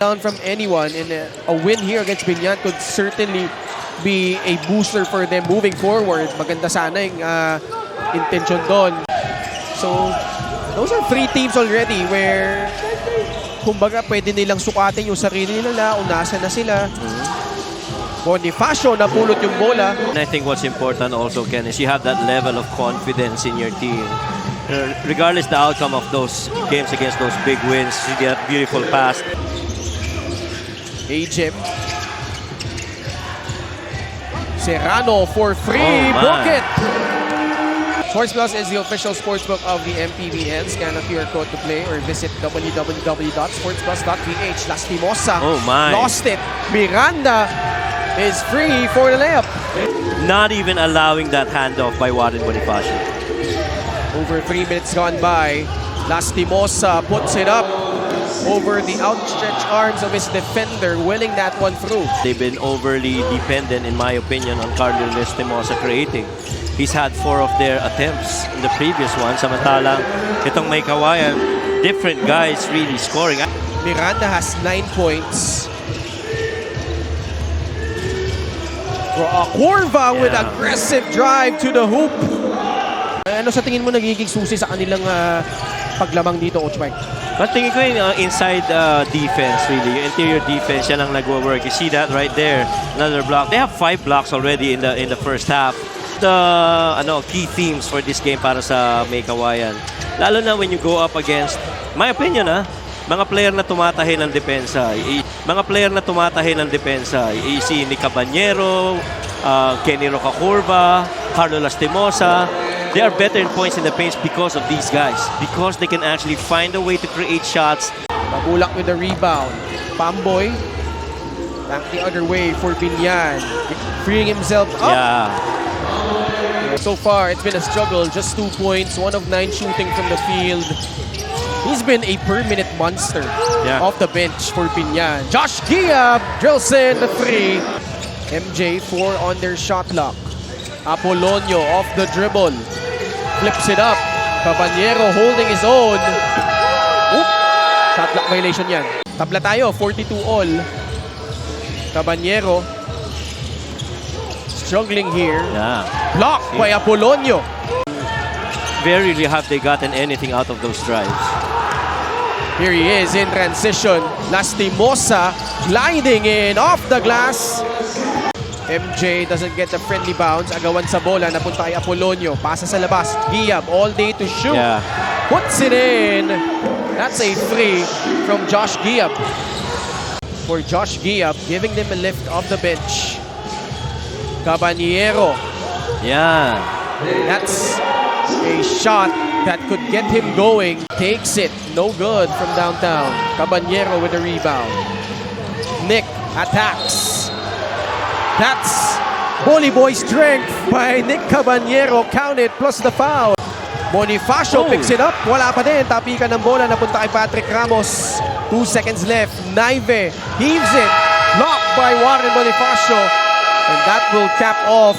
down from anyone, and a win here against Binyan could certainly be a booster for them moving forward. Maganda sana yung intention doon. So, those are 3 teams already where kumbaga pwede nilang sukatin yung sarili nila, unasa na sila. Bonifacio napulot yung bola. And I think what's important also, Ken, is you have that level of confidence in your team. Regardless the outcome of those games against those big wins, you get a beautiful pass. Egypt. Serrano for free. Book it. Sports Plus is the official sportsbook of the MPBN. Scan a QR code to play or visit www.sportsplus.ph. Lastimosa lost it. Miranda is free for the layup. Not even allowing that handoff by Warren Bonifacio. Over 3 minutes gone by. Lastimosa puts it up over the outstretched arms of his defender, willing that one through. They've been overly dependent, in my opinion, on Carlos Lastimosa creating. He's had 4 of their attempts in the previous one. Samantalang itong may kawayan, different guys really scoring. Miranda has 9 points. Curva with aggressive drive to the hoop. Ano sa tingin mo nagiging susi sa kanilang paglamang dito, Coach Mike? But tingin ko yung inside defense, really. Yung interior defense, yan ang nagwo-work. You see that right there. Another block. They have 5 blocks already in the first half. The key themes for this game para sa May Kawayan. Lalo na when you go up against, my opinion mga player na tumatahi ng depensa. Si Nick Cabañero, Kenny Rocacurva, Carlos Lastimosa. They are better in points in the paint because of these guys. Because they can actually find a way to create shots. Mabulak with the rebound. Pamboy. Back the other way for Binyan. Freeing himself up. Yeah. So far, it's been a struggle. Just 2 points. 1 of 9 shooting from the field. He's been a per-minute monster off the bench for Binyan. Josh Giab drills in the 3. MJ 4 on their shot clock. Apolonio off the dribble. Flips it up. Cabañero holding his own. Oop! Shot clock violation yan. Tabla tayo, 42 all. Cabañero struggling here. Blocked by Apolonio. Very rarely have they gotten anything out of those drives. Here he is in transition. Lastimosa gliding in off the glass. MJ doesn't get the friendly bounce. Agawan sa bola, napunta kay Apolonio. Pasa sa labas. Giab all day to shoot. Puts it in. That's a free from Josh Giab. For Josh Giab, giving them a lift off the bench. Cabañero. That's a shot that could get him going. Takes it. No good from downtown. Cabañero with the rebound. Nick attacks. That's Bully Boy strength by Nick Cabañero. Count it plus the foul. Bonifacio picks it up. Wala pa din. Tapikan ng bola. Napunta kay Patrick Ramos. 2 seconds left. Naive heaves it. Blocked by Warren Bonifacio. And that will cap off